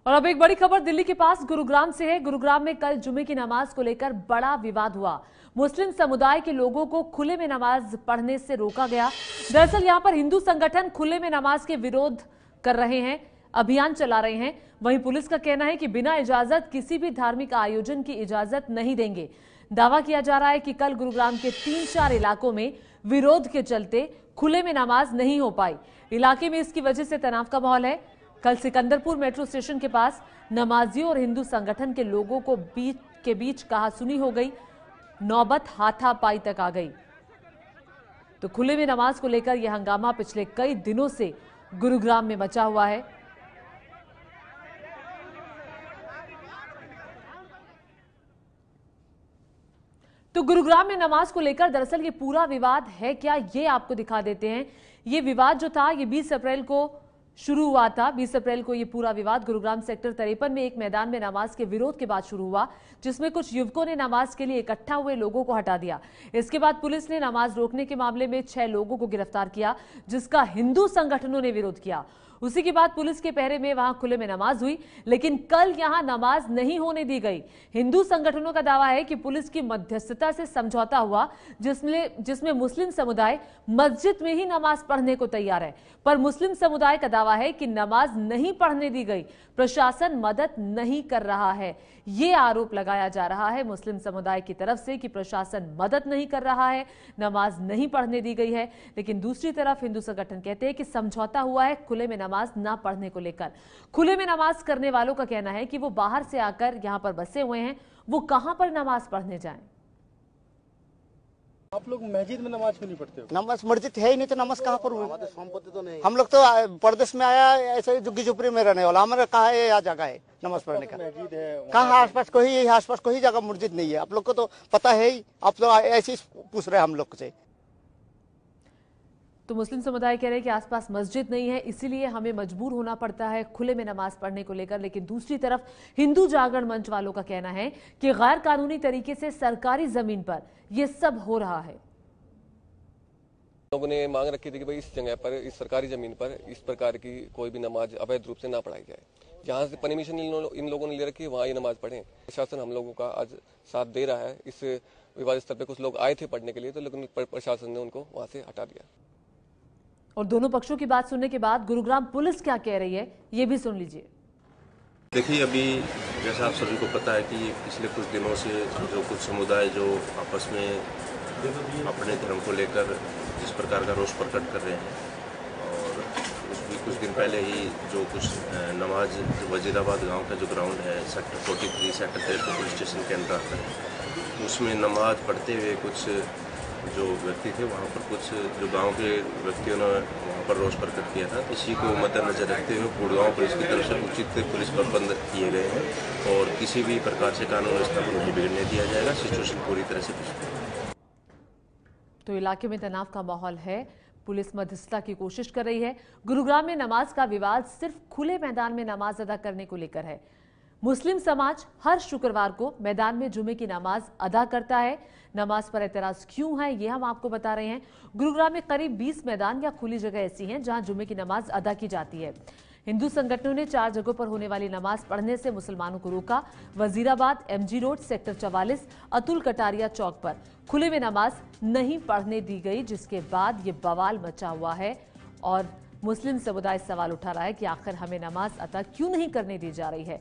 और अब एक बड़ी खबर दिल्ली के पास गुरुग्राम से है। गुरुग्राम में कल जुमे की नमाज को लेकर बड़ा विवाद हुआ। मुस्लिम समुदाय के लोगों को खुले में नमाज पढ़ने से रोका गया। दरअसल यहां पर हिंदू संगठन खुले में नमाज के विरोध कर रहे हैं, अभियान चला रहे हैं। वहीं पुलिस का कहना है कि बिना इजाजत किसी भी धार्मिक आयोजन की इजाजत नहीं देंगे। दावा किया जा रहा है कि कल गुरुग्राम के 3-4 इलाकों में विरोध के चलते खुले में नमाज नहीं हो पाई। इलाके में इसकी वजह से तनाव का माहौल है। कल सिकंदरपुर मेट्रो स्टेशन के पास नमाजियों और हिंदू संगठन के लोगों को बीच कहासुनी हो गई, नौबत हाथापाई तक आ गई। तो खुले में नमाज को लेकर यह हंगामा पिछले कई दिनों से गुरुग्राम में मचा हुआ है। तो गुरुग्राम में नमाज को लेकर दरअसल ये पूरा विवाद है क्या, ये आपको दिखा देते हैं। ये विवाद जो था ये 20 अप्रैल को शुरू हुआ था। 20 अप्रैल को ये पूरा विवाद गुरुग्राम सेक्टर 53 में एक मैदान में नमाज के विरोध के बाद शुरू हुआ, जिसमें कुछ युवकों ने नमाज के लिए इकट्ठा हुए लोगों को हटा दिया। इसके बाद पुलिस ने नमाज रोकने के मामले में 6 लोगों को गिरफ्तार किया, जिसका हिंदू संगठनों ने विरोध किया। उसी के बाद पुलिस के पहरे में वहां खुले में नमाज हुई, लेकिन कल यहां नमाज नहीं होने दी गई। हिंदू संगठनों का दावा है कि पुलिस की मध्यस्थता से समझौता हुआ, जिसमें मुस्लिम समुदाय मस्जिद में ही नमाज पढ़ने को तैयार है, पर मुस्लिम समुदाय का दावा है कि नमाज नहीं पढ़ने दी गई, प्रशासन मदद नहीं कर रहा है। ये आरोप लगाया जा रहा है मुस्लिम समुदाय की तरफ से कि प्रशासन मदद नहीं कर रहा है, नमाज नहीं पढ़ने दी गई है। लेकिन दूसरी तरफ हिंदू संगठन कहते हैं कि समझौता हुआ है खुले में नमाज ना पढ़ने को लेकर। खुले में नमाज करने वालों का कहना है कि वो बाहर से आकर यहां पर बसे हुए हैं, वो कहां पर नमाज पढ़ने जाएं। आप लोग मस्जिद में नमाज क्यों नहीं पढ़ते हो? नमाज मस्जिद है ही नहीं तो नमाज कहाँ पर हुई? संपत्ति तो नहीं। हम लोग तो परदेश में आया ऐसे झुग्गी झुपड़ी में रहने वाला, हमारे कहाँ है यहाँ जगह है नमाज पढ़ने का? मस्जिद है कहाँ आसपास कोई जगह मस्जिद नहीं है। आप लोग को तो पता है ही, आप तो ऐसे ही पूछ रहे हैं हम लोग से। तो मुस्लिम समुदाय कह रहे हैं कि आसपास मस्जिद नहीं है, इसीलिए हमें मजबूर होना पड़ता है खुले में नमाज पढ़ने को लेकर। लेकिन दूसरी तरफ हिंदू जागरण मंच वालों का कहना है कि गैर कानूनी तरीके से सरकारी जमीन पर यह सब हो रहा है। लोगों ने मांग रखी थी कि भाई इस जगह पर, इस सरकारी जमीन पर इस प्रकार की कोई भी नमाज अवैध रूप से ना पढ़ाई जाए। जहां से परमिशन इन लोगों ने ले रखी है वहां ये नमाज पढ़ें। प्रशासन हम लोगों का आज साथ दे रहा है। इस विवाद स्थल पे कुछ लोग आए थे पढ़ने के लिए, तो लेकिन प्रशासन ने उनको वहां से हटा दिया। और दोनों पक्षों की बात सुनने के बाद गुरुग्राम पुलिस क्या कह रही है, ये भी सुन लीजिए। देखिए, अभी जैसा आप सभी को पता है कि पिछले कुछ दिनों से जो कुछ समुदाय जो आपस में अपने धर्म को लेकर जिस प्रकार का रोष प्रकट कर रहे हैं, और कुछ दिन पहले ही जो कुछ नमाज वजीराबाद गांव का जो ग्राउंड है सेक्टर 43 सेक्टर 53 पुलिस स्टेशन के अंदर आता है, उसमें नमाज पढ़ते हुए कुछ जो व्यक्ति थे वहाँ पर कुछ जो गांव के व्यक्तियों ने वहाँ पर रोष प्रकट किया था। इसी को मद्देनजर रखते हुए गुड़गांव पुलिस की तरफ से उचित पुलिस प्रबंध किए गए हैं और किसी भी प्रकार से कानून व्यवस्था को नहीं बिगड़ने दिया जाएगा। सिचुएशन पूरी तरह से तो इलाके में तनाव का माहौल है, पुलिस मध्यस्थता की कोशिश कर रही है। गुरुग्राम में नमाज का विवाद सिर्फ खुले मैदान में नमाज अदा करने को लेकर है। मुस्लिम समाज हर शुक्रवार को मैदान में जुमे की नमाज अदा करता है। नमाज पर एतराज क्यों है ये हम आपको बता रहे हैं। गुरुग्राम में करीब 20 मैदान या खुली जगह ऐसी हैं जहां जुमे की नमाज अदा की जाती है। हिंदू संगठनों ने 4 जगहों पर होने वाली नमाज पढ़ने से मुसलमानों को रोका। Wazirabad, MG road, sector 44, Atul Kataria Chowk पर खुले में नमाज नहीं पढ़ने दी गई, जिसके बाद ये बवाल मचा हुआ है। और मुस्लिम समुदाय सवाल उठा रहा है कि आखिर हमें नमाज अदा क्यों नहीं करने दी जा रही है।